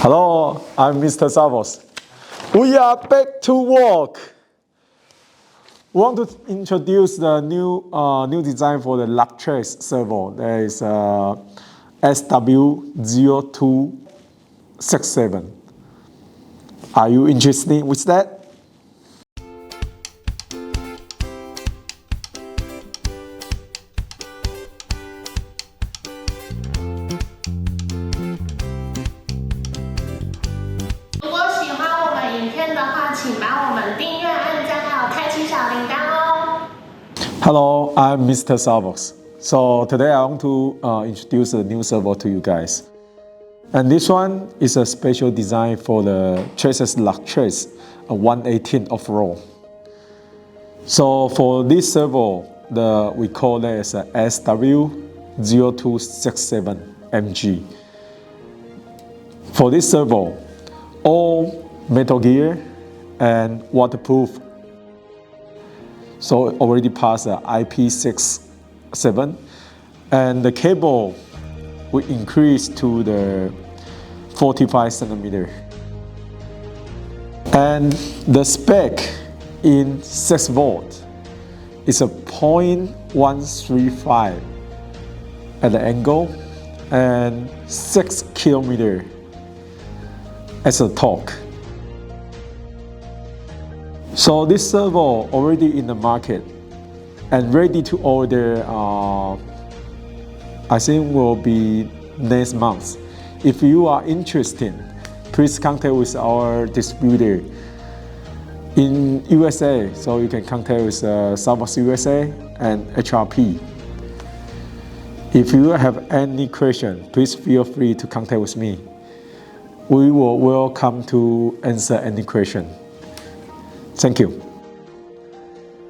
Hello, I'm Mr. Servo. We are back to work. We want to introduce the new design for the Latrax servo. That is SW-0267. Are you interested with that? Hello, I'm Mr. Servo. So today I want to introduce a new servo to you guys. And this one is a special design for the chassis Latrax 118 off-road. So for this servo, we call it as a SW-0267MG. For this servo, all metal gear and waterproof. So it already passed the IP67, and the cable we increased to the 45 centimeter. And the spec in 6 volt is a 0.135 at the angle and 6 kilometer as a torque. So this servo already in the market and ready to order. I think will be next month. If you are interested, please contact with our distributor in USA. So you can contact with Servo USA and HRP. If you have any question, please feel free to contact with me. We will welcome to answer any question. Thank you.